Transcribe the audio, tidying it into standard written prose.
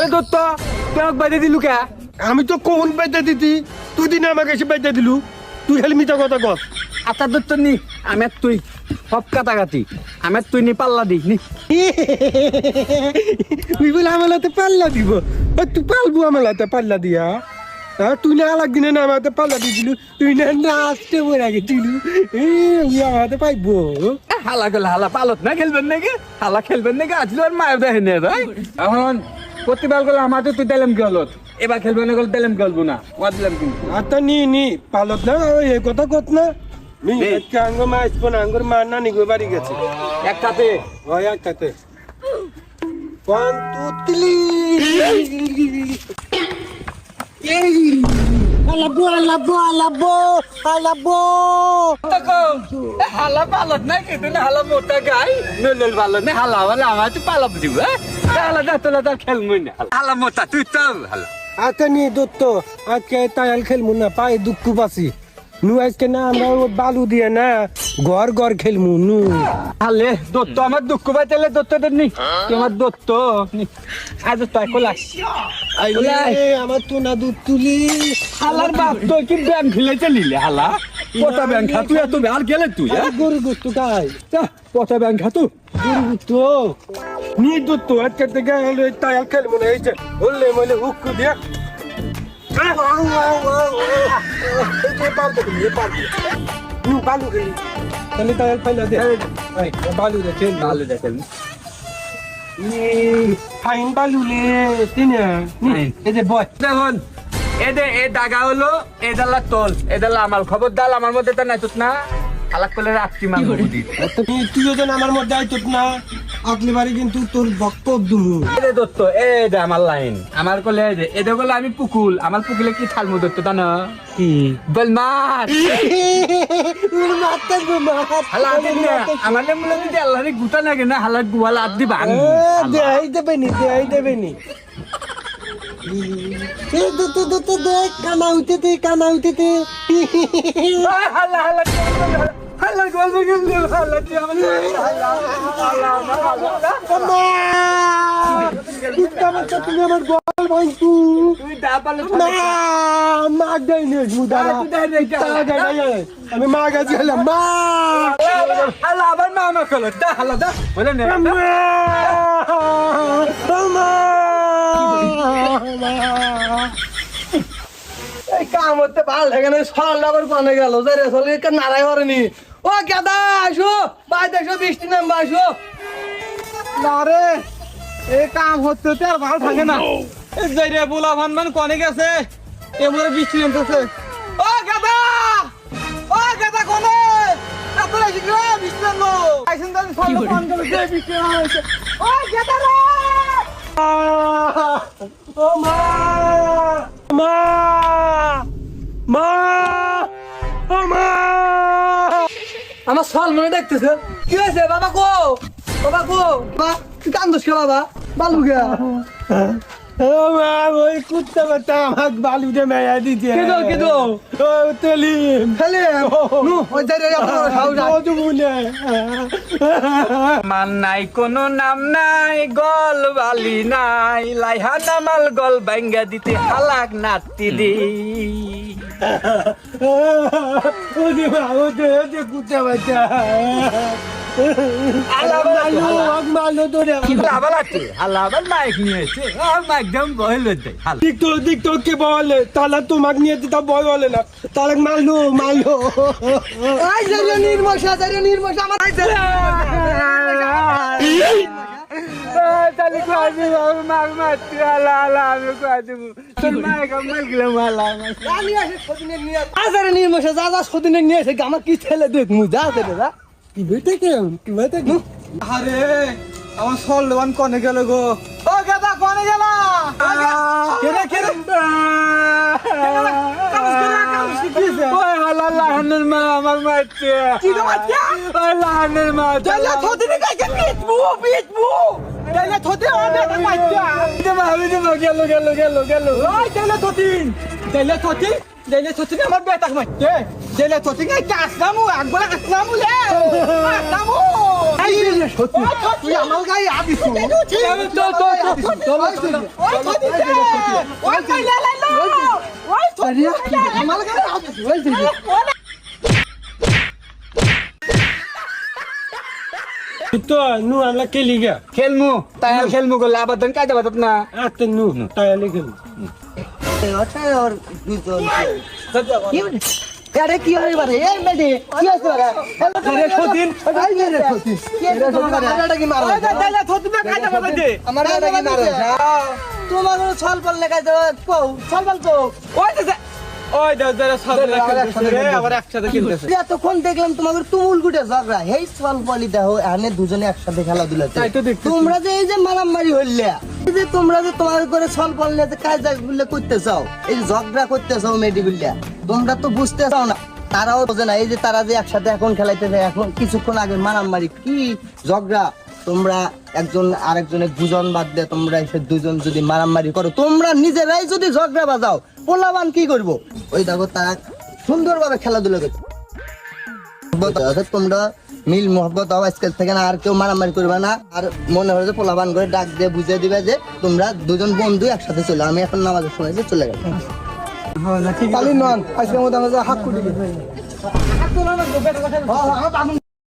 আরে দত্ত তুই আমাকে বাইরে দিলু কে? আমি তো কোন বাইতে দিতি, তুই দিন আমাকে এসে বাইতে দিলু, তুই খালি মিথ্যা কথা কস। আচ্ছা দত্ত নি আমি আর তুই সব কাটাকাটি আমি আর তুই নি পাল্লা দি নি। তুই বলে আমার হাতে পাল্লা দিব, তুই পালবো আমার হাতে পাল্লা দিয়া? হ্যাঁ তুই না আলাগ দিনে না আমার হাতে পাল্লা দিয়েছিলু, তুই না নাচতে বলে গেছিলু, আমার হাতে পাইবো। হালা গেল হালা পালত না খেলবেন নাকি? হালা খেলবেন নাকি? আসলে আর মায়ের দেখেন এখন প্রতিবার গেলে আমাদের তুই দিলাম কি হলো, এবার খেলবেন না গেলে দিলাম খেলবো না ও দিলাম কিন্তু। আচ্ছা নি পালত না এই কথা কত না, নি আজকে আঙ্গুর মা আসবো না, আঙ্গুর মা না নিগো বাড়ি গেছে একটাতে হয় একটাতে। 1 2 3 আলাবো হালা পালত না কিন্তু না হালা মোটা গাই নল পালত না হালা বলে আমার তুই পালাব দিব হালা তোলা তার খেলবো না হালা মোটা তুই তো হালা। আচ্ছা নি দত্ত আজকে তাইল খেলবো না, পায়ে দুঃখ পাচ্ছি নু, আজকে না আমরা বালু দিয়ে না ঘর খেলবো নু। হালে দত্ত আমার দুঃখ পাইতেলে দত্তদের নি তোমার দত্ত আজ তাই কোলাস আমার তো না দুধ তুলি হালার বাপ তো কি ব্যাংক খেলেছে নিলে হালা কটা ব্যাংক খা তুই এত আর গেলে তুই গরু গোস্ত খাই, কটা ব্যাংক খা তুই গরু গোস্ত নি দত্ত আজকে থেকে তাইল খেলবো না, এই যে বললে মলে হুক দিয়ে বালু খেলি তাহলে তাইল ফাইলা দে, বালু দে খেল, ভালো দেখেন ফাইন বালু লে তিনে এই যে বয় দেখুন এদে এ দাগা হলো এ দালা তোল এ দালা আমার খবর দাল আমার মধ্যে তা নাই না আলাক করলে রাত্রি মাংস দি তুইও যেন আমার মধ্যে আইত না, আগলি বাড়ি কিন্তু তোর বক্তব্য দুমু এদে দত্ত এ দে আমার লাইন আমার কলে এদে এদে বলে আমি পুকুল আমার পুকুলে কি থালমু দত্ত তা না কি বল মার হালা দিন না আমার মনে যদি আল্লাহরে গুতা লাগে না হালা গুয়ালা আদি ভাঙ দেই দেবে নি কানা উঠতে হালা হালা হালা গল্প গেল হালা তুই আমার তুমি আমার গল ভাঙতু তুই দা পালে মাগ দেয় আমি মা গাছ গেলাম মা হালা আবার মামা কল দা হালা দা বলে নে এই কাম হতে ভাল লাগে না, সরল আবার কোনে গেল যে রে চলে নারাই হরেনি। ও গাদা আসো ভাই, দেখো বৃষ্টি নামবা আসো না রে এই কাম হতে হতে আর ভালো থাকে না এই যাই রে বুলা ভান কোনে গেছে এবারে বৃষ্টি নামতেছে। ও গাদা কোনে এত রাশি রে বৃষ্টি নামলো আইছেন দান ফোন করে যে বৃষ্টি নামছে। ও গাদা রে ও মা মা মা ও মা আমার সল মনে দেখতেছে কি হয়েছে বাবা কো বাবা তুই কান্দোস কে বাবা বালু গে ও মা ওই কুত্তা বাচ্চা আমাকে বালু দে মেয়া দিছে কেদো ও তেলিম নু ওই যাই আপনারা খাও ও জুমুনে মান নাই কোনো নাম নাই গল বালি নাই লাইহা নামাল গল বাঙ্গা দিতে হালাক নাতি দি ও দি মা ও দে কুত্তা বাচ্চা মালো তোরে হালাবার মাইক নিয়েছে মাইক দাম বহল টিকটক কে বলে তাহলে তোমাকে নিয়ে দিতা বয় বলে না তাহলে মারলো আই যারে নির্মশা আমার তাহলে কাজে মার মারতে হালা আমি কাজে তোর মাইক মার গেলাম হালা আমি আসে সদিনে নিয়ে আজারে নির্মশা যা সদিনে নিয়ে এসে আমার কি ছেলে দেখ মু যা দেবে যা কি বইতে আরে আমার সলবান কোনে গেল গো ও গাদা কোনে গেল কেরে ওই হালা লাহানের মা আমার মারছে কি মারছে ওই লাহানের মা তাহলে থদিনে কাকে পিটবু তাহলে থদি আমার মারছে আমি দেব গেল ওই তাহলে থদিন আমার বেটাক মারছে তাহলে থদিন কাসনামু একবার কাসনামু লে কাসনামু তুই আমার গায়ে হাত দিছ আমার গায়ে হাত দিছ তো নু আলা কে লিগা খেলমু তাই আর খেলমু করলে আবার দেন কাজে বাতাত না আত নু তাই আলে গেল আরে কি হয় বারে এই মেডি কি আছে বারে রে সদিন রে সতীশ এটা কি মারো তাইলে সদিন কাজে বাতাত দে আমার এটা কি মারো তোমার ছল বল লেখা দাও কও ছল বল কও ওই দাদা সাথে রে আবার একসাথে খেলতেছে এতক্ষণ দেখলাম তোমাদের তুমুল গুটে ঝগড়া এই ছল বলি দেখো এখানে দুজনে একসাথে খেলাধুলা তাই তো দেখতেছি। তোমরা যে এই যে মারামারি হইলে এই যে তোমরা যে তোমার করে ছল বল নিয়ে যে কাজ গুলো করতে চাও এই যে ঝগড়া করতে চাও মেডি গুলা তোমরা তো বুঝতে চাও না তারাও বোঝে না এই যে তারা যে একসাথে এখন খেলাইতেছে এখন কিছুক্ষণ আগে মারামারি কি ঝগড়া তোমরা একজন আরেকজনের দুজন বাদ দিয়ে তোমরা এসে দুজন যদি মারামারি করো তোমরা নিজেরাই যদি ঝগড়া বাজাও পোলাবান কি করবো ওই দেখো তারা সুন্দরভাবে খেলাধুলা করছে তোমরা মিল মোহব্বত আজকাল থেকে না আর কেউ মারামারি করবে না আর মনে হয় যে পোলাবান করে ডাক দিয়ে বুঝিয়ে দিবে যে তোমরা দুজন বন্ধু একসাথে চলে আমি এখন নামাজের সময় যে চলে গেলাম কালি নন আজকের মতো আমরা হাত কুটি